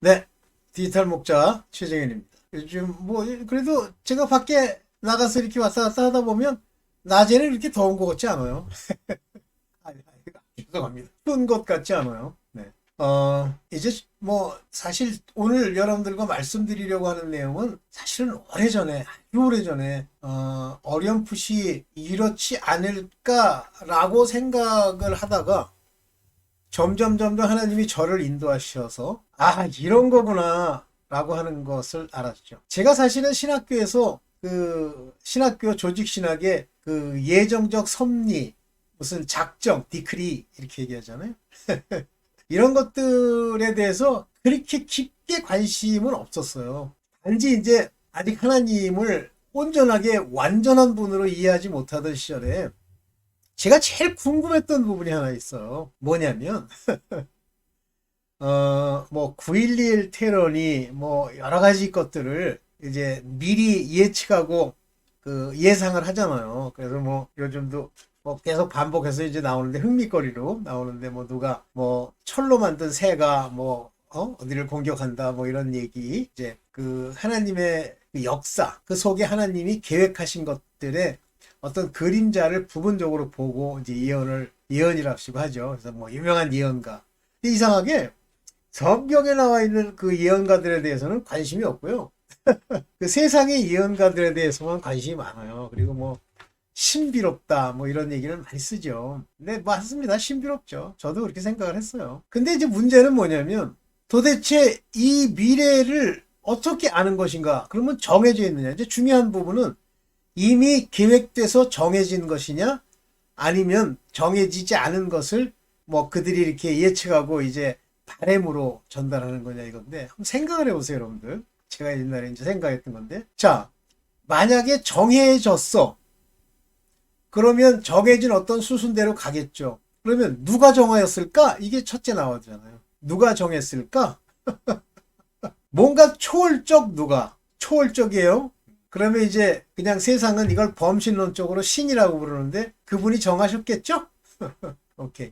네, 디지털 목자 최정현입니다. 요즘 뭐 그래도 제가 밖에 나가서 이렇게 왔다 갔다 하다 보면 낮에는 이렇게 더운 것 같지 않아요. 죄송합니다. 추운 것 같지 않아요. 네. 이제 뭐 사실 오늘 여러분들과 말씀드리려고 하는 내용은 사실은 오래전에 아주 오래전에 어렴풋이 이렇지 않을까라고 생각을 하다가 점점 하나님이 저를 인도하셔서 이런 거구나 라고 하는 것을 알았죠. 제가 사실은 신학교에서 그 신학교 조직 신학의 그 예정적 섭리 무슨 작정 디크리 이렇게 얘기하잖아요. 이런 것들에 대해서 그렇게 깊게 관심은 없었어요. 단지 이제 아직 하나님을 온전하게 완전한 분으로 이해하지 못하던 시절에 제가 제일 궁금했던 부분이 하나 있어요. 뭐냐면 뭐 9.11 테러니 뭐 여러 가지 것들을 이제 미리 예측하고 그 예상을 하잖아요. 그래서 뭐 요즘도 뭐 계속 반복해서 이제 나오는데 흥미거리로 나오는데 뭐 누가 뭐 철로 만든 새가 뭐 어디를 공격한다 뭐 이런 얘기 이제 그 하나님의 그 역사 그 속에 하나님이 계획하신 것들의 어떤 그림자를 부분적으로 보고 이제 예언이라고 하죠. 그래서 뭐 유명한 예언가. 근데 이상하게 성경에 나와 있는 그 예언가들에 대해서는 관심이 없고요. 그 세상의 예언가들에 대해서만 관심이 많아요. 그리고 뭐 신비롭다 뭐 이런 얘기를 많이 쓰죠. 근데 맞습니다. 신비롭죠. 저도 그렇게 생각을 했어요. 근데 이제 문제는 뭐냐면 도대체 이 미래를 어떻게 아는 것인가? 그러면 정해져 있느냐? 이제 중요한 부분은 이미 계획돼서 정해진 것이냐? 아니면 정해지지 않은 것을 뭐 그들이 이렇게 예측하고 이제 바램으로 전달하는 거냐 이건데 한번 생각을 해보세요 여러분들. 제가 옛날에 이제 생각했던 건데 자 만약에 정해졌어 그러면 정해진 어떤 수순대로 가겠죠. 그러면 누가 정하였을까? 이게 첫째 나오잖아요. 누가 정했을까? 뭔가 초월적 누가 초월적이에요. 그러면 이제 그냥 세상은 이걸 범신론적으로 신이라고 부르는데 그분이 정하셨겠죠? 오케이.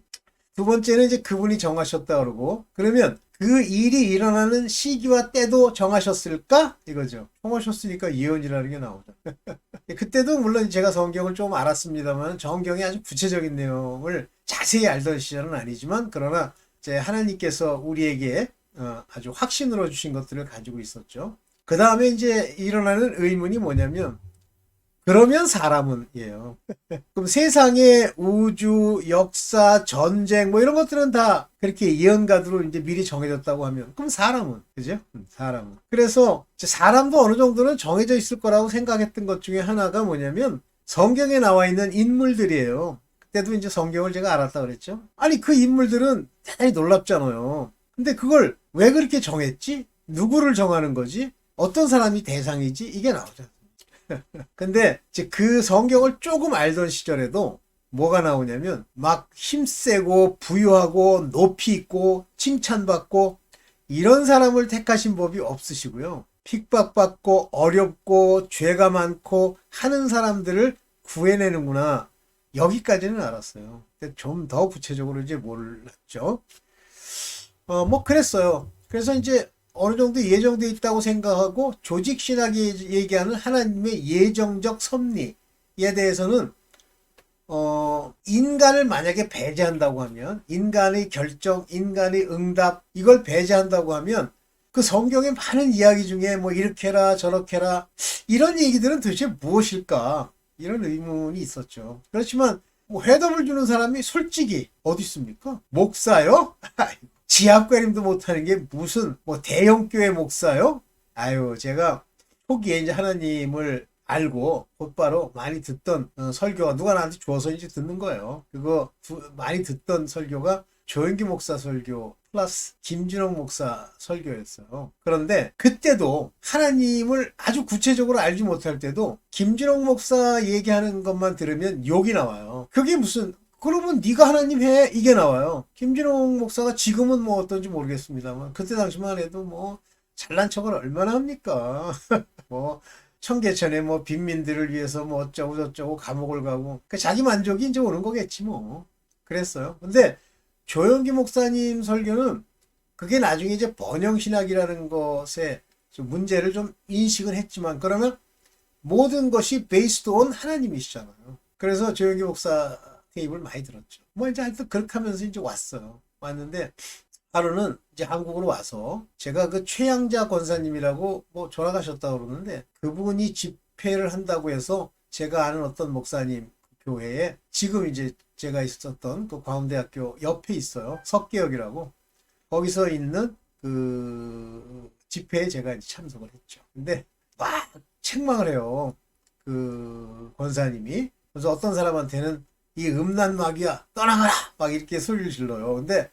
두 번째는 이제 그분이 정하셨다 그러고 그러면 그 일이 일어나는 시기와 때도 정하셨을까? 이거죠. 정하셨으니까 예언이라는 게 나오죠. 그때도 물론 제가 성경을 좀 알았습니다만 성경의 아주 구체적인 내용을 자세히 알던 시절은 아니지만 그러나 이제 하나님께서 우리에게 아주 확신으로 주신 것들을 가지고 있었죠. 그 다음에 이제 일어나는 의문이 뭐냐면 그러면 사람은이에요. 그럼 세상의 우주, 역사, 전쟁 뭐 이런 것들은 다 그렇게 예언가들로 이제 미리 정해졌다고 하면 그럼 사람은 그죠? 사람은. 그래서 사람도 어느 정도는 정해져 있을 거라고 생각했던 것 중에 하나가 뭐냐면 성경에 나와 있는 인물들이에요. 그때도 이제 성경을 제가 알았다 그랬죠. 아니 그 인물들은 대단히 놀랍잖아요. 근데 그걸 왜 그렇게 정했지? 누구를 정하는 거지? 어떤 사람이 대상이지? 이게 나오죠. 근데 이제 그 성경을 조금 알던 시절에도 뭐가 나오냐면 막 힘세고 부유하고 높이 있고 칭찬받고 이런 사람을 택하신 법이 없으시고요. 핍박받고 어렵고 죄가 많고 하는 사람들을 구해내는구나. 여기까지는 알았어요. 좀 더 구체적으로 이제 몰랐죠. 뭐 그랬어요. 그래서 이제 어느 정도 예정돼 있다고 생각하고 조직 신학이 얘기하는 하나님의 예정적 섭리에 대해서는 인간을 만약에 배제한다고 하면 인간의 결정, 인간의 응답 이걸 배제한다고 하면 그 성경의 많은 이야기 중에 뭐 이렇게 해라 저렇게 해라 이런 얘기들은 도대체 무엇일까 이런 의문이 있었죠. 그렇지만 뭐 해답을 주는 사람이 솔직히 어디 있습니까? 목사요? 지압가림도 못하는 게 무슨 뭐 대형교회 목사요? 아유 제가 초기에 이제 하나님을 알고 곧바로 많이 듣던 설교가 누가 나한테 줘서 이제 듣는 거예요. 그거 많이 듣던 설교가 조영기 목사 설교 플러스 김준호 목사 설교였어요. 그런데 그때도 하나님을 아주 구체적으로 알지 못할 때도 김준호 목사 얘기하는 것만 들으면 욕이 나와요. 그게 무슨 그러면 네가 하나님 해 이게 나와요. 김진홍 목사가 지금은 뭐 어떤지 모르겠습니다만 그때 당시만 해도 뭐 잘난 척을 얼마나 합니까? 뭐 청계천에 뭐 빈민들을 위해서 뭐 어쩌고 저쩌고 감옥을 가고 그 자기 만족이 이제 오는 거겠지 뭐 그랬어요. 근데 조영기 목사님 설교는 그게 나중에 이제 번영신학이라는 것에 좀 문제를 좀 인식을 했지만, 그러면 모든 것이 베이스드 온 하나님이시잖아요. 그래서 조영기 목사 테이프를 많이 들었죠. 뭐 이제 하여튼 그렇게 하면서 이제 왔어요. 왔는데 하루는 이제 한국으로 와서 제가 그 최양자 권사님이라고 뭐 돌아가셨다고 그러는데, 그분이 집회를 한다고 해서 제가 아는 어떤 목사님 교회에, 지금 이제 제가 있었던 그 광운대학교 옆에 있어요. 석계역이라고. 거기서 있는 그 집회에 제가 이제 참석을 했죠. 근데 막 책망을 해요. 그 권사님이. 그래서 어떤 사람한테는 이 음란마귀야 떠나가라 막 이렇게 소리를 질러요. 근데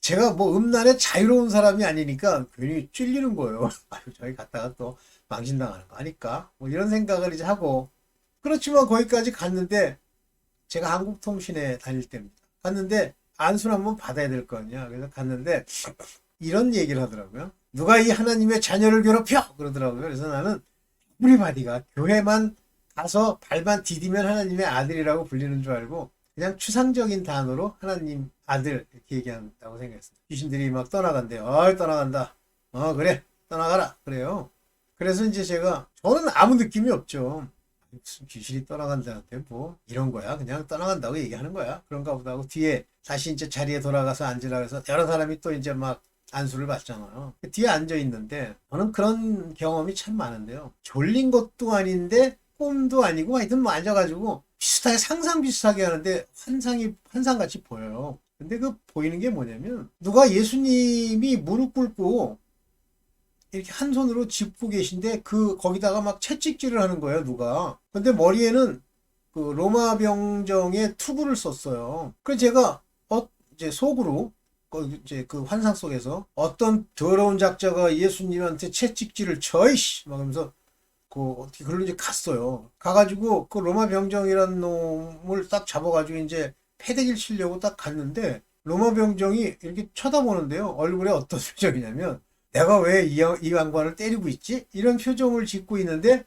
제가 뭐 음란에 자유로운 사람이 아니니까 괜히 찔리는 거예요. 아유, 저기 갔다가 또 망신당하는 거 아닐까? 뭐 이런 생각을 이제 하고, 그렇지만 거기까지 갔는데, 제가 한국통신에 다닐 때입니다. 갔는데 안수를 한번 받아야 될 거 아니야. 그래서 갔는데 이런 얘기를 하더라고요. 누가 이 하나님의 자녀를 괴롭혀? 그러더라고요. 그래서 나는 우리바디가 교회만 가서 발만 디디면 하나님의 아들이라고 불리는 줄 알고 그냥 추상적인 단어로 하나님 아들 이렇게 얘기한다고 생각했어요. 귀신들이 막 떠나간대요. 떠나간다. 그래 떠나가라 그래요. 그래서 이제 저는 아무 느낌이 없죠. 무슨 귀신이 떠나간다는데 뭐 이런 거야, 그냥 떠나간다고 얘기하는 거야, 그런가 보다 하고 뒤에 다시 이제 자리에 돌아가서 앉으라 그래서 여러 사람이 또 이제 막 안수를 받잖아요. 뒤에 앉아 있는데 저는 그런 경험이 참 많은데요. 졸린 것도 아닌데 꿈도 아니고 하여튼 뭐 앉아가지고 비슷하게 상상 비슷하게 하는데 환상같이 보여요. 근데 그 보이는 게 뭐냐면, 누가 예수님이 무릎 꿇고 이렇게 한 손으로 짚고 계신데 거기다가 막 채찍질을 하는 거예요, 누가. 근데 머리에는 그 로마 병정의 투구를 썼어요. 그래서 제가 이제 속으로 이제 그 환상 속에서 어떤 더러운 작자가 예수님한테 채찍질을 쳐이씨 막 하면서 어떻게 그걸로 이제 갔어요. 가가지고 그 로마 병정이라는 놈을 딱 잡아가지고 이제 패대기를 치려고 딱 갔는데, 로마 병정이 이렇게 쳐다보는데요. 얼굴에 어떤 표정이냐면, 내가 왜 이 양반을 때리고 있지? 이런 표정을 짓고 있는데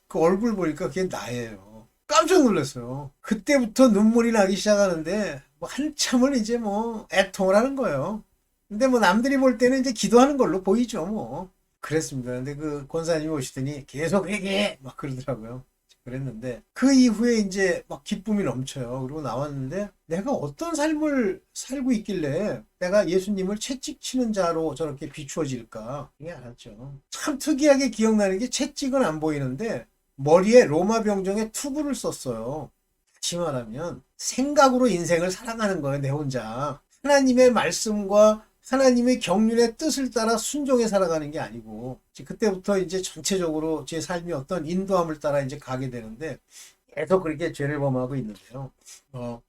그 얼굴 보니까 그게 나예요. 깜짝 놀랐어요. 그때부터 눈물이 나기 시작하는데 뭐 한참을 이제 뭐 애통을 하는 거예요. 근데 뭐 남들이 볼 때는 이제 기도하는 걸로 보이죠 뭐. 그랬습니다. 근데 그 권사님이 오시더니 계속 회개해 막 그러더라고요. 그랬는데 그 이후에 이제 막 기쁨이 넘쳐요. 그리고 나왔는데 내가 어떤 삶을 살고 있길래 내가 예수님을 채찍치는 자로 저렇게 비추어질까, 이게 알았죠. 참 특이하게 기억나는 게, 채찍은 안 보이는데 머리에 로마 병정의 투구를 썼어요. 다시 말하면 생각으로 인생을 살아가는 거예요, 내 혼자. 하나님의 말씀과 하나님의 경륜의 뜻을 따라 순종해 살아가는 게 아니고, 그때부터 이제 전체적으로 제 삶이 어떤 인도함을 따라 이제 가게 되는데, 계속 그렇게 죄를 범하고 있는데요.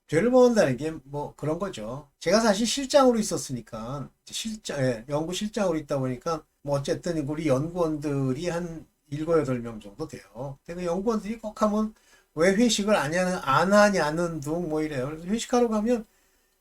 죄를 범한다는 게 뭐 그런 거죠. 제가 사실 실장으로 있었으니까, 연구 실장으로 있다 보니까, 뭐 어쨌든 우리 연구원들이 한 7, 8명 정도 돼요. 근데 그 연구원들이 꼭 하면 왜 회식을 안 하냐는 둥 뭐 이래요. 그래서 회식하러 가면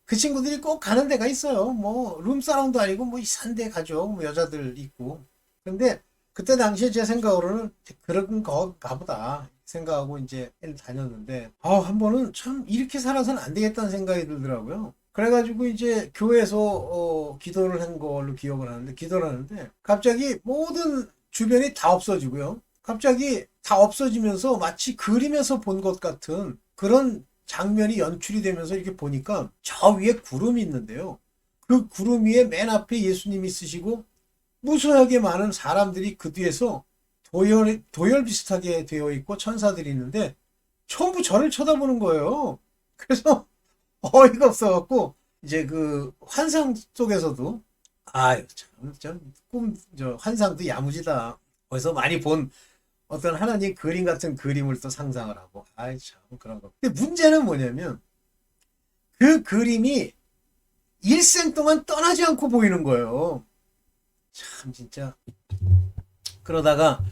그 친구들이 꼭 가는 데가 있어요. 뭐 룸사롱도 아니고 뭐 이상한 데 가죠. 뭐 여자들 있고. 근데 그때 당시에 제 생각으로는 그런 거가 보다 생각하고 이제 다녔는데, 한 번은 참 이렇게 살아서는 안 되겠다는 생각이 들더라고요. 그래가지고 이제 교회에서 기도를 한 걸로 기억을 하는데, 기도를 하는데 갑자기 모든 주변이 다 없어지고요. 갑자기 다 없어지면서 마치 그림에서 본 것 같은 그런 장면이 연출이 되면서 이렇게 보니까 저 위에 구름이 있는데요. 그 구름 위에 맨 앞에 예수님이 있으시고 무수하게 많은 사람들이 그 뒤에서 도열 비슷하게 되어 있고 천사들이 있는데 전부 저를 쳐다보는 거예요. 그래서 어이가 없어갖고 이제 그 환상 속에서도 아유 저 환상도 야무지다. 어디서 많이 본 어떤 하나님 그림 같은 그림을 또 상상을 하고, 아이 참 그런 거. 근데 문제는 뭐냐면 그 그림이 일생 동안 떠나지 않고 보이는 거예요. 참 진짜. 그러다가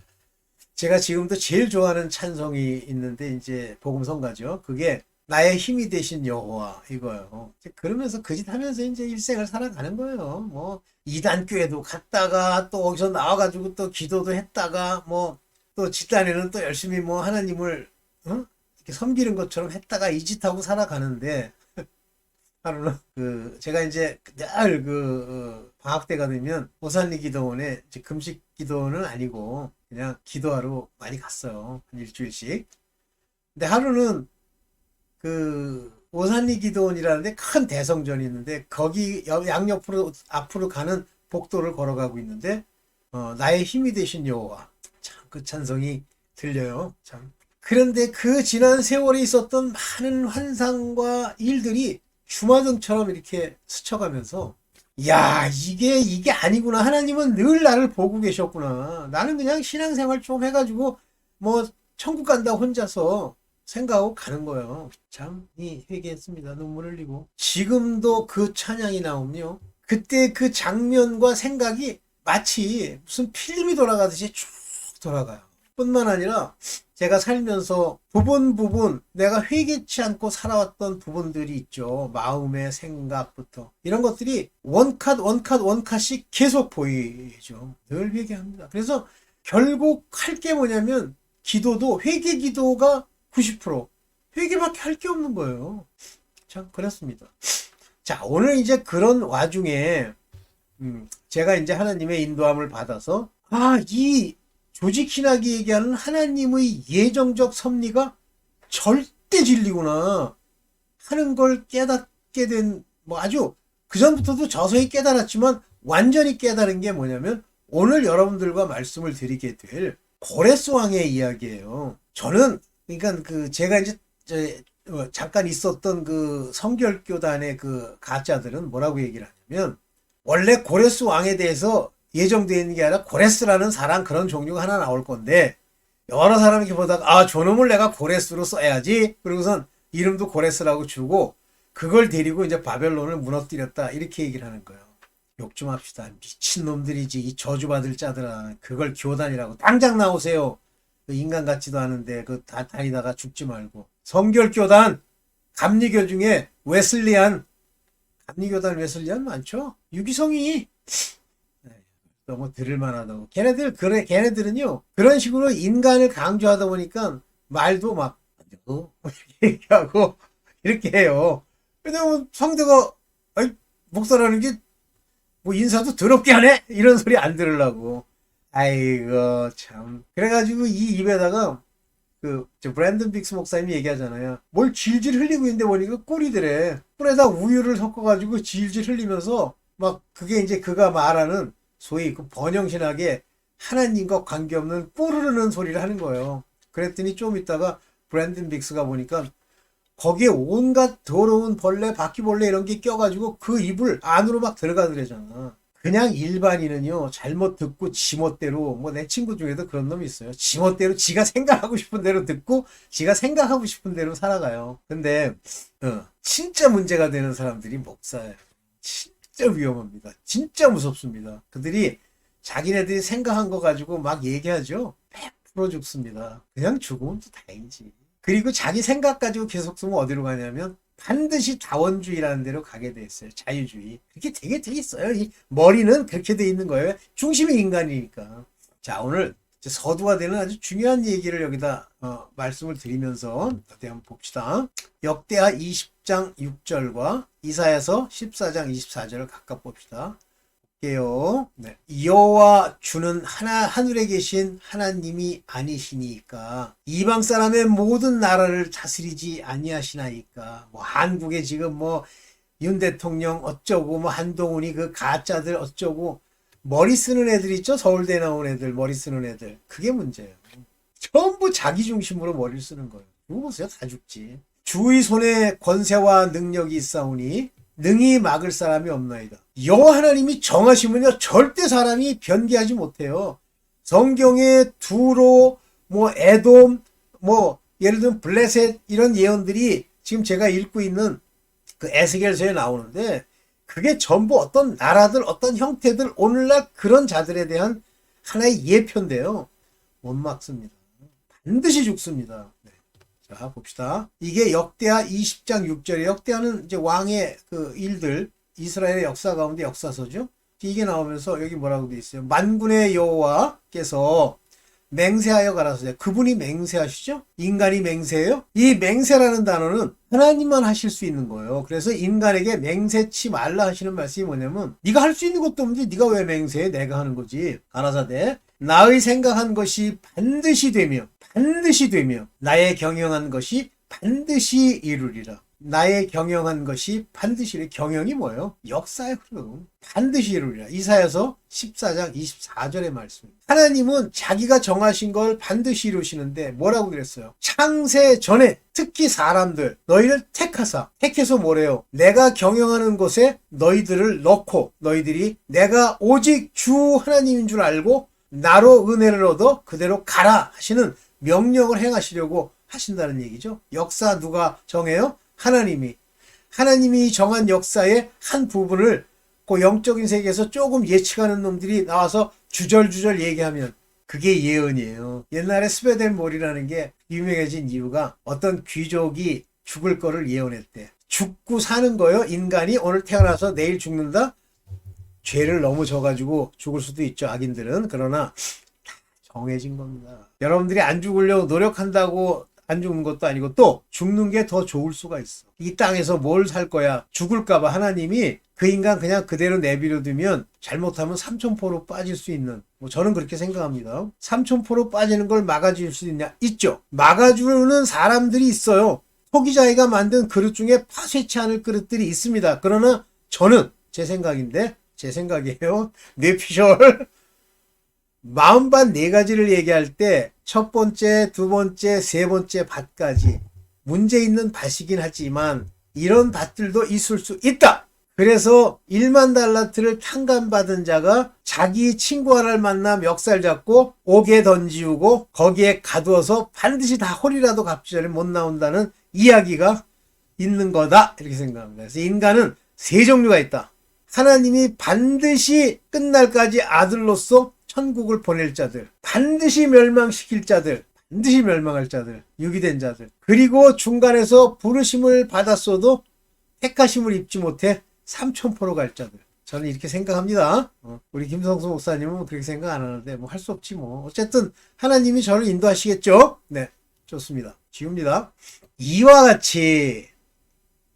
제가 지금도 제일 좋아하는 찬송이 있는데 이제 복음성가죠. 그게 나의 힘이 되신 여호와 이거예요. 그러면서 그 짓 하면서 이제 일생을 살아가는 거예요. 뭐 이단교회도 갔다가 또 거기서 나와가지고 또 기도도 했다가 뭐 또 집단에는 또 열심히 뭐 하나님을 이렇게 섬기는 것처럼 했다가 이 짓하고 살아가는데 하루는 제가 이제 늘 방학 때가 되면 오산리 기도원에 이제 금식 기도는 아니고 그냥 기도하러 많이 갔어요. 한 일주일씩. 근데 하루는 오산리 기도원이라는데 큰 대성전이 있는데 거기 양옆으로 앞으로 가는 복도를 걸어가고 있는데 나의 힘이 되신 여호와 참 그 찬송이 들려요. 참. 그런데 그 지난 세월에 있었던 많은 환상과 일들이 주마등처럼 이렇게 스쳐가면서 야 이게 아니구나. 하나님은 늘 나를 보고 계셨구나. 나는 그냥 신앙생활 좀 해가지고 뭐 천국 간다 혼자서 생각하고 가는 거예요. 참 회개했습니다. 눈물 흘리고 지금도 그 찬양이 나오면요 그때 그 장면과 생각이 마치 무슨 필름이 돌아가듯이 쭉 돌아가요. 뿐만 아니라 제가 살면서 부분 내가 회개치 않고 살아왔던 부분들이 있죠. 마음의 생각부터 이런 것들이 원컷씩 계속 보이죠. 늘 회개합니다. 그래서 결국 할 게 뭐냐면 기도도 회개 기도가 90% 회개밖에 할 게 없는 거예요. 참 그렇습니다. 자, 오늘 이제 그런 와중에 제가 이제 하나님의 인도함을 받아서 이 조직 신학이 얘기하는 하나님의 예정적 섭리가 절대 진리구나 하는 걸 깨닫게 된 아주 그전부터도 저서히 깨달았지만 완전히 깨달은 게 뭐냐면 오늘 여러분들과 말씀을 드리게 될 고레스 왕의 이야기예요. 저는 그러니까 제가 이제 잠깐 있었던 그 성결교단의 그 가짜들은 뭐라고 얘기를 하냐면 원래 고레스 왕에 대해서 예정되어 있는 게 아니라 고레스라는 사람 그런 종류가 하나 나올 건데 여러 사람이 이렇게 보다가 저놈을 내가 고레스로 써야지 그러고선 이름도 고레스라고 주고 그걸 데리고 이제 바벨론을 무너뜨렸다 이렇게 얘기를 하는 거예요. 욕 좀 합시다. 미친놈들이지 이 저주받을 자들아. 그걸 교단이라고 당장 나오세요. 인간 같지도 않은데 다 다니다가 죽지 말고. 성결교단 감리교 중에 감리교단 웨슬리안 많죠. 유기성이 너무 들을만하다고. 걔네들은요 그런 식으로 인간을 강조하다 보니까 말도 막 얘기하고 이렇게 해요. 왜냐면 상대가 목사라는 게 뭐 인사도 더럽게 하네 이런 소리 안 들으려고. 아이고 참. 그래가지고 이 입에다가 브랜든 빅스 목사님이 얘기하잖아요. 뭘 질질 흘리고 있는데 보니까 꿀이더래. 꿀에다 우유를 섞어가지고 질질 흘리면서 막 그게 이제 그가 말하는 소위 번영신학에 하나님과 관계없는 꿀 흐르는 소리를 하는 거예요. 그랬더니 좀 있다가 브랜든 빅스가 보니까 거기에 온갖 더러운 벌레, 바퀴벌레 이런 게 껴가지고 그 입을 안으로 막 들어가더래잖아. 그냥 일반인은요 잘못 듣고 지멋대로 내 친구 중에도 그런 놈이 있어요. 지멋대로 지가 생각하고 싶은 대로 듣고 지가 생각하고 싶은 대로 살아가요. 근데 진짜 문제가 되는 사람들이 목사예요. 진짜 위험합니다. 진짜 무섭습니다. 그들이 자기네들이 생각한 거 가지고 막 얘기하죠. 100% 죽습니다. 그냥 죽으면 또 다행이지. 그리고 자기 생각 가지고 계속 쓰면 어디로 가냐면 반드시 자원주의라는 데로 가게 돼 있어요. 자유주의. 그렇게 되게 돼 있어요. 이 머리는 그렇게 돼 있는 거예요. 중심이 인간이니까. 자, 오늘 서두화되는 아주 중요한 얘기를 여기다 말씀을 드리면서 어디 한번 봅시다. 역대하 20장 6절과 이사야서 14장 24절을 각각 봅시다. 볼게요. 네. 여호와 주는 하늘에 계신 하나님이 아니시니까 이방 사람의 모든 나라를 다스리지 아니하시나이까. 한국에 지금 윤 대통령 어쩌고 한동훈이 그 가짜들 어쩌고 머리 쓰는 애들 있죠. 서울대 나온 애들 머리 쓰는 애들 그게 문제예요. 전부 자기 중심으로 머리를 쓰는 거예요. 누구 보세요. 다 죽지. 주의 손에 권세와 능력이 있사오니 능히 막을 사람이 없나이다. 여호와 하나님이 정하시면요 절대 사람이 변개하지 못해요. 성경에 두로 에돔 예를 들면 블레셋 이런 예언들이 지금 제가 읽고 있는 그 에스겔서에 나오는데 그게 전부 어떤 나라들 어떤 형태들 오늘날 그런 자들에 대한 하나의 예표인데요. 못 막습니다. 반드시 죽습니다. 네. 자, 봅시다. 이게 역대하 20장 6절에 역대하는 이제 왕의 그 일들, 이스라엘의 역사 가운데 역사서죠. 이게 나오면서 여기 뭐라고 되어 있어요? 만군의 여호와께서 맹세하여 가라사대. 그분이 맹세하시죠? 인간이 맹세해요? 이 맹세라는 단어는 하나님만 하실 수 있는 거예요. 그래서 인간에게 맹세치 말라 하시는 말씀이 뭐냐면 네가 할 수 있는 것도 없는데 네가 왜 맹세해? 내가 하는 거지. 가라사대 나의 생각한 것이 반드시 되며 나의 경영한 것이 반드시 이루리라. 나의 경영한 것이 반드시 경영이 뭐예요? 역사의 흐름. 반드시 이루리라. 이사야서 14장 24절의 말씀. 하나님은 자기가 정하신 걸 반드시 이루시는데 뭐라고 그랬어요? 창세 전에 특히 사람들 너희를 택해서 뭐래요? 내가 경영하는 곳에 너희들을 넣고 너희들이 내가 오직 주 하나님인 줄 알고 나로 은혜를 얻어 그대로 가라 하시는 명령을 행하시려고 하신다는 얘기죠. 역사 누가 정해요? 하나님이 정한 역사의 한 부분을 그 영적인 세계에서 조금 예측하는 놈들이 나와서 주절주절 얘기하면 그게 예언이에요. 옛날에 스웨덴 몰이라는 게 유명해진 이유가 어떤 귀족이 죽을 거를 예언했대. 죽고 사는 거요. 인간이 오늘 태어나서 내일 죽는다. 죄를 너무 져가지고 죽을 수도 있죠. 악인들은. 그러나 정해진 겁니다. 여러분들이 안 죽으려고 노력한다고 안 죽는 것도 아니고 또 죽는 게 더 좋을 수가 있어. 이 땅에서 뭘 살 거야? 죽을까 봐 하나님이 그 인간 그냥 그대로 내버려 두면 잘못하면 삼천포로 빠질 수 있는, 저는 그렇게 생각합니다. 삼천포로 빠지는 걸 막아줄 수 있냐? 있죠. 막아주는 사람들이 있어요. 토기자기가 만든 그릇 중에 파쇄치 않을 그릇들이 있습니다. 그러나 저는 제 생각이에요. 뇌피셜 마음밭 네 가지를 얘기할 때 첫 번째, 두 번째, 세 번째 밭까지 문제 있는 밭이긴 하지만 이런 밭들도 있을 수 있다. 그래서 1만 달란트를 탕감받은 자가 자기 친구 하나를 만나 멱살 잡고 옥에 던지우고 거기에 가두어서 반드시 다 홀이라도 갚기 전에 못 나온다는 이야기가 있는 거다. 이렇게 생각합니다. 그래서 인간은 세 종류가 있다. 하나님이 반드시 끝날까지 아들로서 천국을 보낼 자들, 반드시 멸망시킬 자들, 반드시 멸망할 자들, 유기된 자들, 그리고 중간에서 부르심을 받았어도 택하심을 입지 못해 삼천포로 갈 자들. 저는 이렇게 생각합니다. 우리 김성수 목사님은 그렇게 생각 안 하는데 할 수 없지 뭐. 어쨌든 하나님이 저를 인도하시겠죠? 네, 좋습니다. 지웁니다. 이와 같이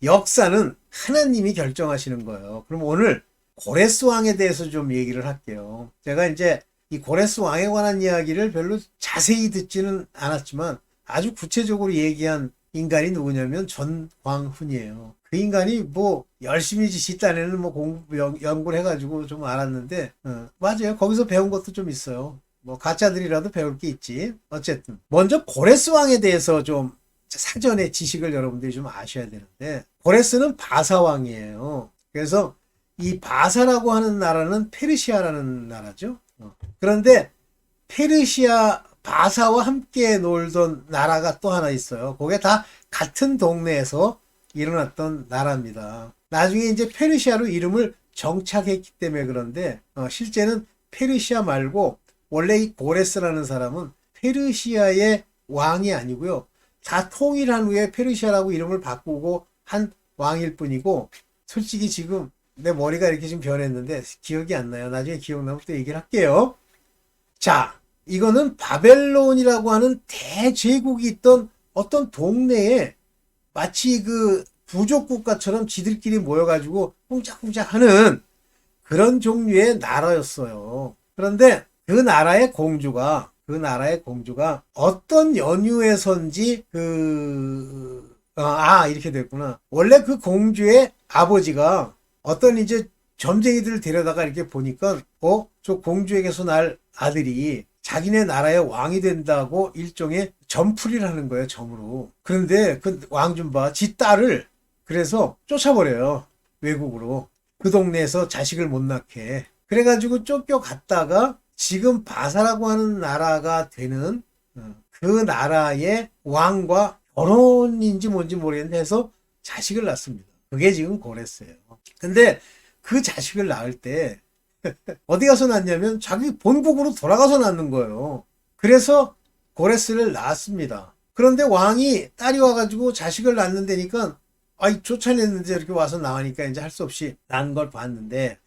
역사는 하나님이 결정하시는 거예요. 그럼 오늘 고레스 왕에 대해서 좀 얘기를 할게요. 제가 이제 이 고레스 왕에 관한 이야기를 별로 자세히 듣지는 않았지만 아주 구체적으로 얘기한 인간이 누구냐면 전광훈이에요. 그 인간이 열심히 지 딴에는 연구를 해가지고 좀 알았는데, 맞아요. 거기서 배운 것도 좀 있어요. 가짜들이라도 배울 게 있지. 어쨌든 먼저 고레스 왕에 대해서 좀 사전에 지식을 여러분들이 좀 아셔야 되는데, 고레스는 바사 왕이에요. 그래서 이 바사라고 하는 나라는 페르시아라는 나라죠. 그런데 페르시아 바사와 함께 놀던 나라가 또 하나 있어요. 그게 다 같은 동네에서 일어났던 나라입니다. 나중에 이제 페르시아로 이름을 정착했기 때문에 그런데 실제는 페르시아 말고 원래 이 고레스라는 사람은 페르시아의 왕이 아니고요. 다 통일한 후에 페르시아라고 이름을 바꾸고 한 왕일 뿐이고, 솔직히 지금 내 머리가 이렇게 좀 변했는데 기억이 안 나요. 나중에 기억나면 또 얘기를 할게요. 자, 이거는 바벨론이라고 하는 대제국이 있던 어떤 동네에 마치 그 부족 국가처럼 지들끼리 모여가지고 쿵짝쿵짝 하는 그런 종류의 나라였어요. 그런데 그 나라의 공주가 어떤 연유에선지 이렇게 됐구나. 원래 그 공주의 아버지가 어떤 이제 점쟁이들을 데려다가 이렇게 보니까 저 공주에게서 날 아들이 자기네 나라의 왕이 된다고 일종의 점풀이를 하는 거예요. 점으로. 그런데 그 왕 좀 봐. 지 딸을 그래서 쫓아버려요. 외국으로. 그 동네에서 자식을 못 낳게. 그래가지고 쫓겨갔다가 지금 바사라고 하는 나라가 되는 그 나라의 왕과 결혼인지 뭔지 모르겠는데 해서 자식을 낳습니다. 그게 지금 고레스예요. 근데 그 자식을 낳을 때 어디 가서 낳냐면 자기 본국으로 돌아가서 낳는 거예요. 그래서 고레스를 낳았습니다. 그런데 왕이 딸이 와가지고 자식을 낳는다니까 쫓아냈는데 이렇게 와서 나오니까 이제 할 수 없이 낳은 걸 봤는데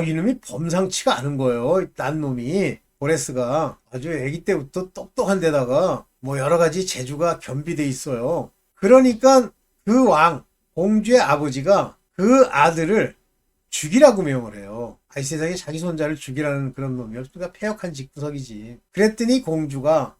이놈이 범상치가 않은 거예요. 낳은 놈이. 고레스가 아주 아기 때부터 똑똑한 데다가 뭐 여러 가지 재주가 겸비돼 있어요. 그러니까 그 왕, 공주의 아버지가 그 아들을 죽이라고 명을 해요. 이 세상에 자기 손자를 죽이라는 그런 놈이 없으니까 폐역한 집구석이지. 그랬더니 공주가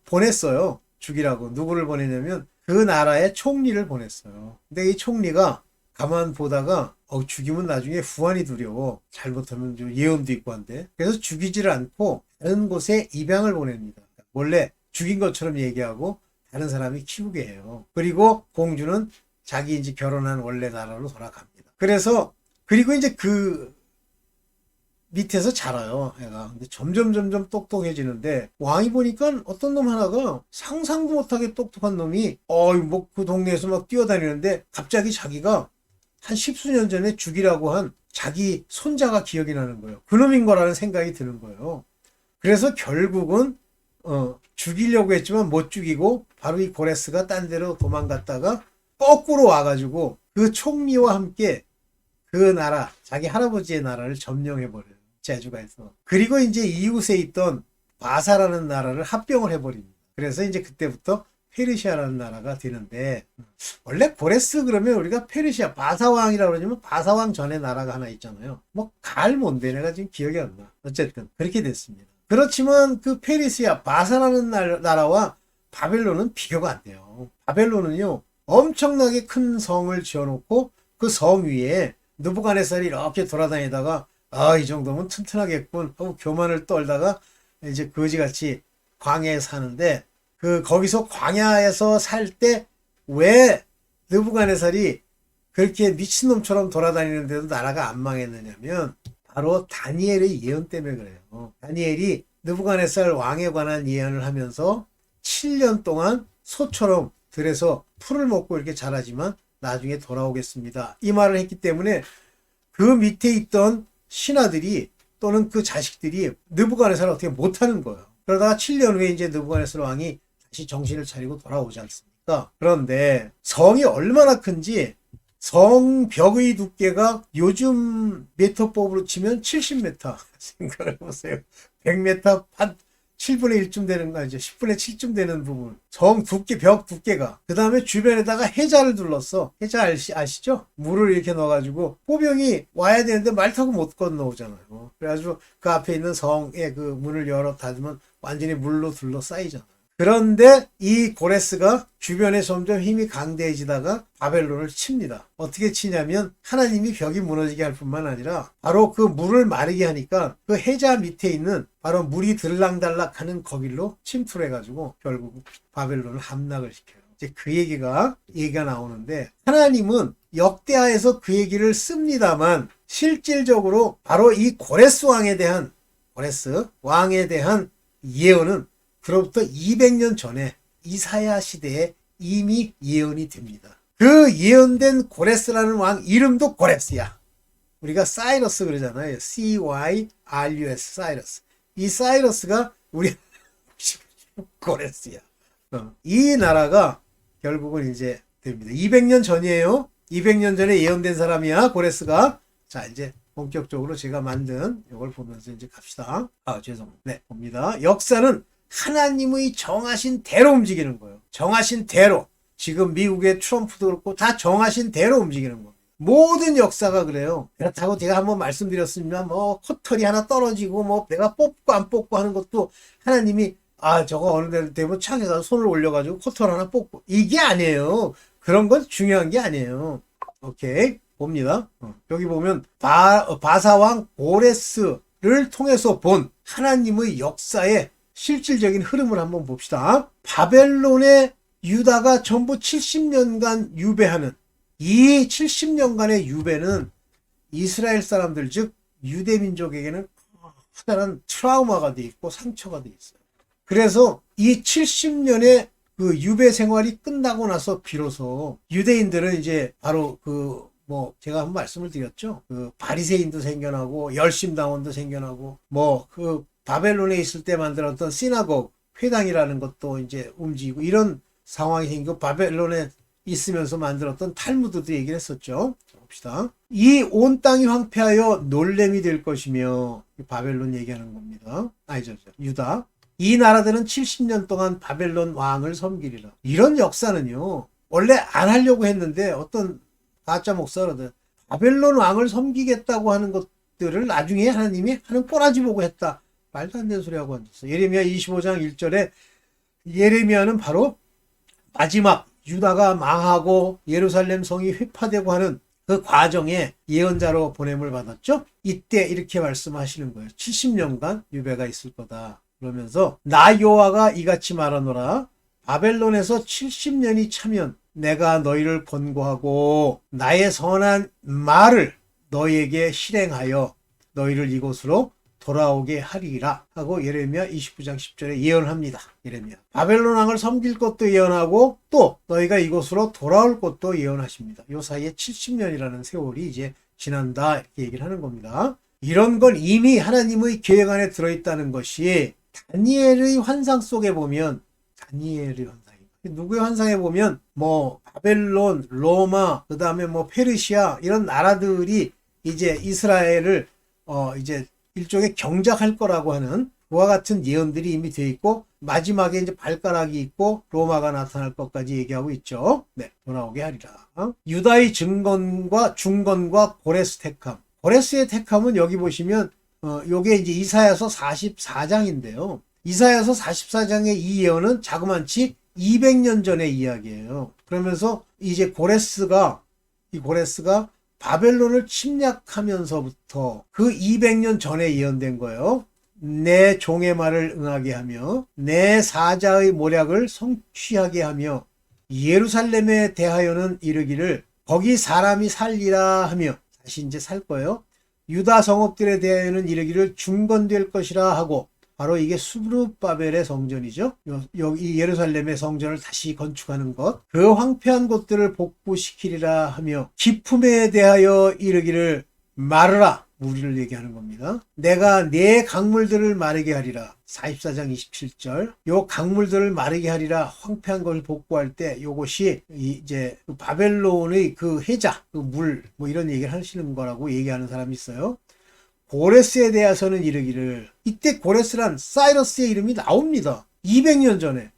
보냈어요. 죽이라고. 누구를 보내냐면 그 나라의 총리를 보냈어요. 근데 이 총리가 가만 보다가 죽이면 나중에 후환이 두려워. 잘못하면 좀 예언도 있고 한데. 그래서 죽이지를 않고 다른 곳에 입양을 보냅니다. 원래 죽인 것처럼 얘기하고 다른 사람이 키우게 해요. 그리고 공주는 자기 이제 결혼한 원래 나라로 돌아갑니다. 그리고 이제 그 밑에서 자라요, 애가. 근데 점점 똑똑해지는데, 왕이 보니까 어떤 놈 하나가 상상도 못하게 똑똑한 놈이, 뭐 그 동네에서 막 뛰어다니는데, 갑자기 자기가 한 십수년 전에 죽이라고 한 자기 손자가 기억이 나는 거예요. 그놈인 거라는 생각이 드는 거예요. 그래서 결국은, 죽이려고 했지만 못 죽이고, 바로 이 고레스가 딴 데로 도망갔다가, 거꾸로 와가지고, 그 총리와 함께 그 나라, 자기 할아버지의 나라를 점령해버려요. 재주가 있어. 그리고 이제 이웃에 있던 바사라는 나라를 합병을 해버립니다. 그래서 이제 그때부터 페르시아라는 나라가 되는데, 원래 고레스 그러면 우리가 페르시아, 바사왕이라고 그러면 바사왕 전에 나라가 하나 있잖아요. 뭐, 뭔데 내가 지금 기억이 안 나. 어쨌든, 그렇게 됐습니다. 그렇지만 그 페르시아, 바사라는 나라와 바벨론은 비교가 안 돼요. 바벨론은요, 엄청나게 큰 성을 지어놓고 그 성 위에 느부갓네살이 이렇게 돌아다니다가 이 정도면 튼튼하겠군 하고 교만을 떨다가 이제 거지같이 광야에 사는데 거기서 광야에서 살 때 왜 느부갓네살이 그렇게 미친놈처럼 돌아다니는데도 나라가 안 망했느냐면 바로 다니엘의 예언 때문에 그래요. 다니엘이 느부갓네살 왕에 관한 예언을 하면서 7년 동안 소처럼 들에서 풀을 먹고 이렇게 자라지만 나중에 돌아오겠습니다. 이 말을 했기 때문에 그 밑에 있던 신하들이 또는 그 자식들이 느부갓네살을 어떻게 못하는 거예요. 그러다가 7년 후에 이제 느부갓네살 왕이 다시 정신을 차리고 돌아오지 않습니까? 그런데 성이 얼마나 큰지 성벽의 두께가 요즘 미터법으로 치면 70m 생각을 해보세요. 100m 한 7분의 1쯤 되는 거 아니죠. 10분의 7쯤 되는 부분. 벽 두께가. 그 다음에 주변에다가 해자를 둘렀어. 해자 아시죠? 물을 이렇게 넣어가지고 포병이 와야 되는데 말 타고 못 건너오잖아요. 그래가지고 그 앞에 있는 성의 그 문을 열어 닫으면 완전히 물로 둘러싸이잖아요. 그런데 이 고레스가 주변에 점점 힘이 강대해지다가 바벨론을 칩니다. 어떻게 치냐면 하나님이 벽이 무너지게 할 뿐만 아니라 바로 그 물을 마르게 하니까 그 해자 밑에 있는 바로 물이 들락달락하는 거길로 침투를 해가지고 결국 바벨론을 함락을 시켜요. 이제 그 얘기가 나오는데 하나님은 역대하에서 그 얘기를 씁니다만 실질적으로 바로 이 고레스 왕에 대한 예언은 그로부터 200년 전에 이사야 시대에 이미 예언이 됩니다. 그 예언된 고레스라는 왕 이름도 고레스야. 우리가 사이러스 그러잖아요. C-Y-R-U-S 사이러스. 이 사이러스가 우리 고레스야. 이 나라가 결국은 이제 됩니다. 200년 전이에요. 200년 전에 예언된 사람이야. 고레스가. 자, 이제 본격적으로 제가 만든 이걸 보면서 이제 갑시다. 네, 봅니다. 역사는 하나님의 정하신 대로 움직이는 거예요. 정하신 대로. 지금 미국의 트럼프도 그렇고 다 정하신 대로 움직이는 거예요. 모든 역사가 그래요. 그렇다고 제가 한번 말씀드렸습니다. 뭐 코털이 하나 떨어지고 뭐 내가 뽑고 안 뽑고 하는 것도 하나님이 저거 어느 데 되면 창에다 손을 올려가지고 코털 하나 뽑고 이게 아니에요. 그런 건 중요한 게 아니에요. 오케이 봅니다. 여기 보면 바사왕 고레스를 통해서 본 하나님의 역사의 실질적인 흐름을 한번 봅시다. 바벨론의 유다가 전부 70년간 유배하는 이 70년간의 유배는 이스라엘 사람들 즉 유대민족에게는 커다란 트라우마가 돼 있고 상처가 돼 있어요. 그래서 이 70년의 그 유배 생활이 끝나고 나서 비로소 유대인들은 이제 바로 제가 한번 말씀을 드렸죠. 바리새인도 생겨나고 열심당원도 생겨나고 바벨론에 있을 때 만들었던 시나고그 회당이라는 것도 이제 움직이고 이런 상황이 생기고 바벨론의 있으면서 만들었던 탈무드도 얘기를 했었죠. 자, 봅시다. 이 온 땅이 황폐하여 놀램이 될 것이며, 바벨론 얘기하는 겁니다. 아니죠, 유다. 이 나라들은 70년 동안 바벨론 왕을 섬기리라. 이런 역사는요, 원래 안 하려고 했는데 어떤 가짜 목사로들 바벨론 왕을 섬기겠다고 하는 것들을 나중에 하나님이 하는 꼬라지 보고 했다. 말도 안 되는 소리 하고 앉았어. 예레미야 25장 1절에 예레미야는 바로 마지막 유다가 망하고 예루살렘 성이 회파되고 하는 그 과정에 예언자로 보냄을 받았죠. 이때 이렇게 말씀하시는 거예요. 70년간 유배가 있을 거다. 그러면서 나 여호와가 이같이 말하노라. 바벨론에서 70년이 차면 내가 너희를 권고하고 나의 선한 말을 너희에게 실행하여 너희를 이곳으로 돌아오게 하리라 하고 예레미야 29장 10절에 예언합니다. 예레미야. 바벨론 왕을 섬길 것도 예언하고 또 너희가 이곳으로 돌아올 것도 예언하십니다. 요 사이에 70년이라는 세월이 이제 지난다 이렇게 얘기를 하는 겁니다. 이런 건 이미 하나님의 계획 안에 들어있다는 것이 다니엘의 환상 속에 보면 다니엘의 환상이 누구의 환상에 보면 뭐 바벨론, 로마, 그 다음에 뭐 페르시아 이런 나라들이 이제 이스라엘을 이제 일종의 경작할 거라고 하는 그와 같은 예언들이 이미 되어 있고 마지막에 이제 발가락이 있고 로마가 나타날 것까지 얘기하고 있죠. 네, 돌아오게 하리라. 유다의 중건과 고레스 택함. 고레스의 택함은 여기 보시면 요게 이제 이사야서 44장인데요. 이사야서 44장의 이 예언은 자그만치 200년 전의 이야기예요. 그러면서 이제 고레스가 바벨론을 침략하면서부터 그 200년 전에 예언된 거예요. 내 종의 말을 응하게 하며 내 사자의 모략을 성취하게 하며 예루살렘에 대하여는 이르기를 거기 사람이 살리라 하며 다시 이제 살 거예요. 유다 성읍들에 대하여는 이르기를 중건될 것이라 하고 바로 이게 스룹바벨의 성전이죠. 여기 예루살렘의 성전을 다시 건축하는 것. 그 황폐한 곳들을 복구시키리라 하며 기품에 대하여 이르기를 마르라. 우리를 얘기하는 겁니다. 내가 내 강물들을 마르게 하리라. 44장 27절. 요 강물들을 마르게 하리라. 황폐한 걸 복구할 때 요것이 이제 바벨론의 그 해자, 그 물, 뭐 이런 얘기를 하시는 거라고 얘기하는 사람이 있어요. 고레스에 대해서는 이르기를 이때 고레스란 사이러스의 이름이 나옵니다. 200년 전에.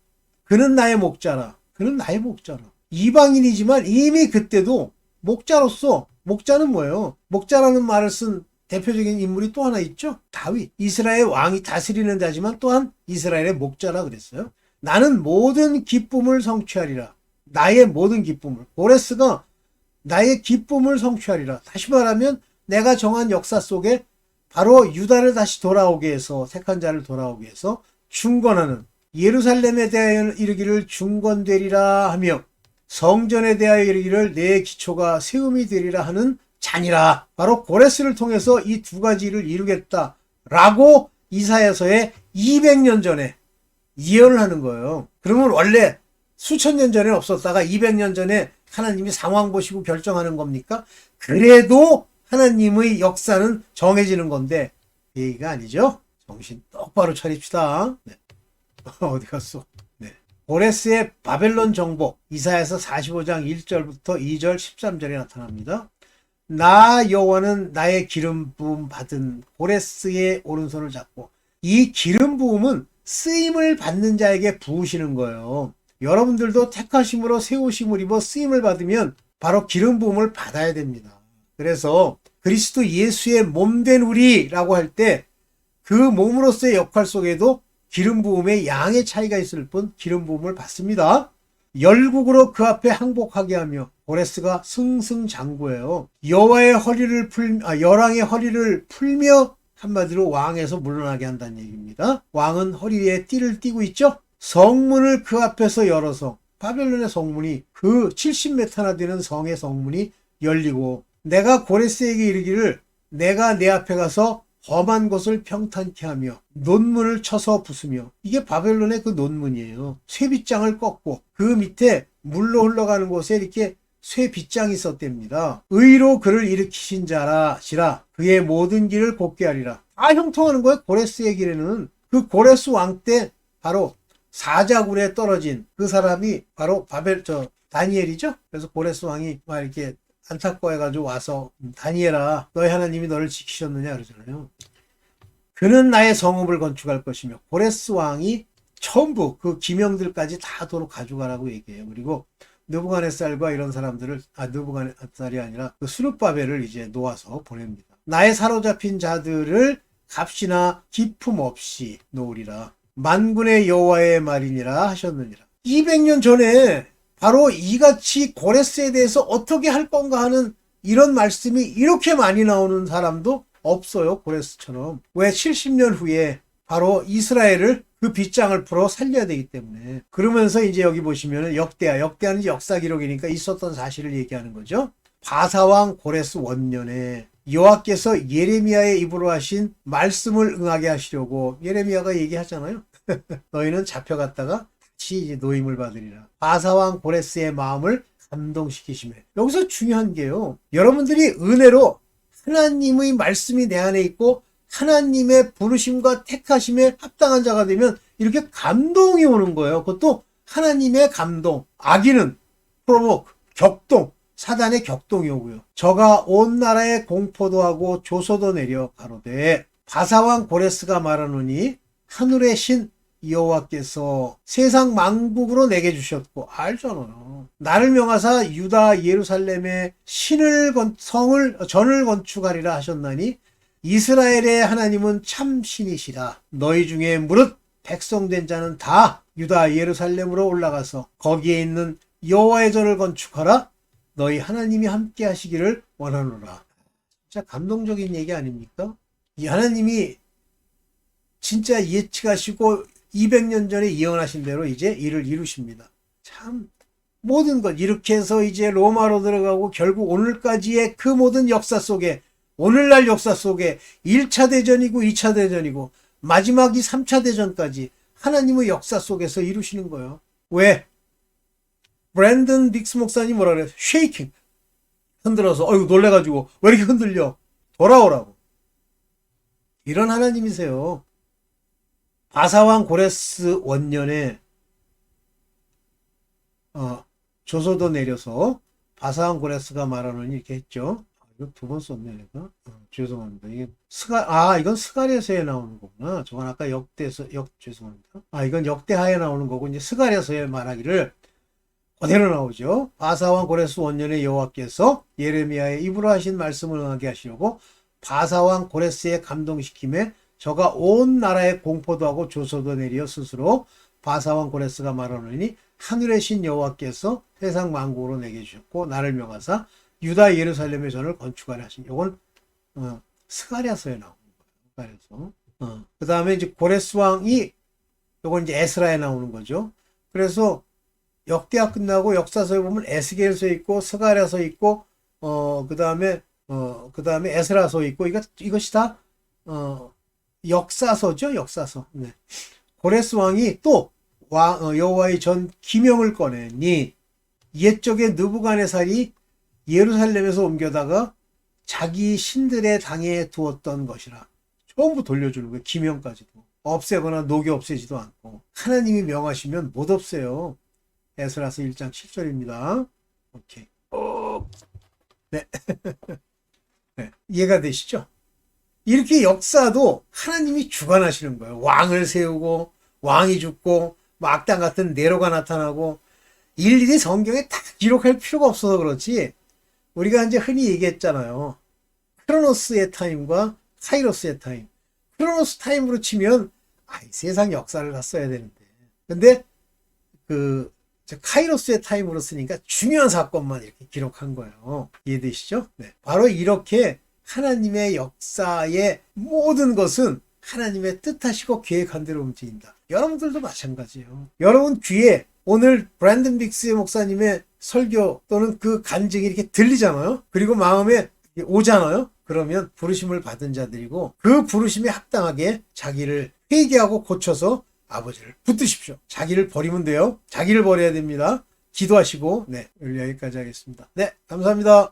그는 나의 목자라. 그는 나의 목자라. 이방인이지만 이미 그때도 목자로서 목자는 뭐예요? 목자라는 말을 쓴 대표적인 인물이 또 하나 있죠. 다윗. 이스라엘 왕이 다스리는 자지만 또한 이스라엘의 목자라 그랬어요. 나는 모든 기쁨을 성취하리라. 나의 모든 기쁨을. 고레스가 나의 기쁨을 성취하리라. 다시 말하면 내가 정한 역사 속에 바로 유다를 다시 돌아오게 해서 택한 자를 돌아오게 해서 중건하는 예루살렘에 대하여 이르기를 중건되리라 하며 성전에 대하여 이르기를 내 기초가 세움이 되리라 하는 잔이라. 바로 고레스를 통해서 이 두 가지를 이루겠다라고 이사야서에 200년 전에 예언을 하는 거예요. 그러면 원래 수천 년 전에 없었다가 200년 전에 하나님이 상황 보시고 결정하는 겁니까? 그래도 하나님의 역사는 정해지는 건데 그 얘기가 아니죠. 정신 똑바로 차립시다. 네. 어디 갔어? 네. 고레스의 바벨론 정복 이사야서 45장 1절부터 2절 13절에 나타납니다. 나 여호와는 나의 기름 부음 받은 고레스의 오른손을 잡고 이 기름 부음은 쓰임을 받는 자에게 부으시는 거예요. 여러분들도 택하심으로 세우심을 입어 쓰임을 받으면 바로 기름 부음을 받아야 됩니다. 그래서 그리스도 예수의 몸된 우리라고 할 때 그 몸으로서의 역할 속에도 기름 부음의 양의 차이가 있을 뿐 기름 부음을 받습니다. 열국으로 그 앞에 항복하게 하며 고레스가 승승장구예요. 여왕의 허리를 풀며 한마디로 왕에서 물러나게 한다는 얘기입니다. 왕은 허리에 띠를 띠고 있죠. 성문을 그 앞에서 열어서 바벨론의 성문이 그 70m나 되는 성의 성문이 열리고 내가 고레스에게 이르기를 내가 내 앞에 가서 험한 곳을 평탄케 하며 논문을 쳐서 부수며 이게 바벨론의 그 논문이에요. 쇠빗장을 꺾고 그 밑에 물로 흘러가는 곳에 이렇게 쇠빗장이 있었답니다. 의로 그를 일으키신 자라시라 그의 모든 길을 곱게 하리라. 형통하는 거예요. 고레스의 길에는 그 고레스 왕 때 바로 사자굴에 떨어진 그 사람이 바로 다니엘이죠. 그래서 고레스 왕이 막 이렇게 안타까워해가지고 와서 다니엘아 너희 하나님이 너를 지키셨느냐 그러잖아요. 그는 나의 성읍을 건축할 것이며 고레스 왕이 전부 그 기명들까지 다 도로 가져가라고 얘기해요. 그리고 느부갓네살과 이런 사람들을 느부갓네살이 아니라 그 스룹바벨을 이제 놓아서 보냅니다. 나의 사로잡힌 자들을 값이나 기품 없이 놓으리라. 만군의 여호와의 말이니라 하셨느니라. 200년 전에 바로 이같이 고레스에 대해서 어떻게 할 건가 하는 이런 말씀이 이렇게 많이 나오는 사람도 없어요. 고레스처럼. 왜 70년 후에 바로 이스라엘을 그 빗장을 풀어 살려야 되기 때문에. 그러면서 이제 여기 보시면 역대하는 역사 기록이니까 있었던 사실을 얘기하는 거죠. 바사왕 고레스 원년에 여호와께서 예레미야의 입으로 하신 말씀을 응하게 하시려고 예레미야가 얘기하잖아요. 너희는 잡혀갔다가 다시 이제 노임을 받으리라. 바사왕 고레스의 마음을 감동시키시매. 여기서 중요한 게요. 여러분들이 은혜로 하나님의 말씀이 내 안에 있고 하나님의 부르심과 택하심에 합당한 자가 되면 이렇게 감동이 오는 거예요. 그것도 하나님의 감동. 악인은 프로보크, 격동, 사단의 격동이 오고요. 저가 온 나라에 공포도 하고 조소도 내려 가로되 바사왕 고레스가 말하노니 하늘의 신 여호와께서 세상 만국으로 내게 주셨고 알잖아요. 나를 명하사 유다 예루살렘에 전을 건축하리라 하셨나니 이스라엘의 하나님은 참 신이시라. 너희 중에 무릇 백성된 자는 다 유다 예루살렘으로 올라가서 거기에 있는 여호와의 전을 건축하라. 너희 하나님이 함께 하시기를 원하노라. 진짜 감동적인 얘기 아닙니까? 이 하나님이 진짜 예측하시고 200년 전에 예언하신 대로 이제 일을 이루십니다. 참 모든 것 이렇게 해서 이제 로마로 들어가고 결국 오늘까지의 그 모든 역사 속에 오늘날 역사 속에 1차 대전이고 2차 대전이고 마지막이 3차 대전까지 하나님의 역사 속에서 이루시는 거예요. 왜? 브랜든 빅스 목사님 뭐라 그래요? 쉐이킹. 흔들어서 어이구 놀래가지고 왜 이렇게 흔들려? 돌아오라고. 이런 하나님이세요. 바사왕 고레스 원년에 조소도 내려서 바사왕 고레스가 말하노니 이렇게 했죠. 이거 두 번 썼네 내가. 죄송합니다. 이게 이건 스가랴서에 나오는 거구나. 저건 아까 죄송합니다. 이건 역대하에 나오는 거고 이제 스가랴서에 말하기를 그대로 나오죠. 바사왕 고레스 원년에 여호와께서 예레미야의 입으로 하신 말씀을 응하게 하시려고 바사왕 고레스의 감동시킴에 저가 온 나라에 공포도 하고 조소도 내려 스스로 바사왕 고레스가 말하노니 하늘의 신 여호와께서 세상 만국으로 내게 주셨고 나를 명하사 유다 예루살렘의 전을 건축하려 하신. 요건 스가랴서에 나오는 거예요. 스가랴서. 그 다음에 이제 고레스 왕이 요건 이제 에스라에 나오는 거죠. 그래서 역대하 끝나고 역사서에 보면 에스겔서 있고 스가랴서 있고 그 다음에 에스라서 있고 이것이 다 역사서죠. 역사서. 네. 고레스 왕이 또 여호와의 전 기명을 꺼내니 옛적에 느부갓네살이 예루살렘에서 옮겨다가 자기 신들의 당에 두었던 것이라 전부 돌려주는 거예요. 기명까지도 없애거나 녹이 없애지도 않고 하나님이 명하시면 못 없애요. 에스라서 1장 7절입니다. 오케이. 네. 네. 이해가 되시죠? 이렇게 역사도 하나님이 주관하시는 거예요. 왕을 세우고 왕이 죽고 악당 같은 네로가 나타나고 일일이 성경에 다 기록할 필요가 없어서 그렇지. 우리가 이제 흔히 얘기했잖아요. 크로노스의 타임과 카이로스의 타임. 크로노스 타임으로 치면 세상 역사를 다 써야 되는데. 근데 카이로스의 타임으로 쓰니까 중요한 사건만 이렇게 기록한 거예요. 이해되시죠? 네. 바로 이렇게 하나님의 역사의 모든 것은 하나님의 뜻하시고 계획한 대로 움직인다. 여러분들도 마찬가지예요. 여러분 귀에 오늘 브랜든 빅스 목사님의 설교 또는 그 간증이 이렇게 들리잖아요. 그리고 마음에 오잖아요. 그러면 부르심을 받은 자들이고 그 부르심에 합당하게 자기를 회개하고 고쳐서 아버지를 붙드십시오. 자기를 버리면 돼요. 자기를 버려야 됩니다. 기도하시고 네, 오늘 여기까지 하겠습니다. 네, 감사합니다.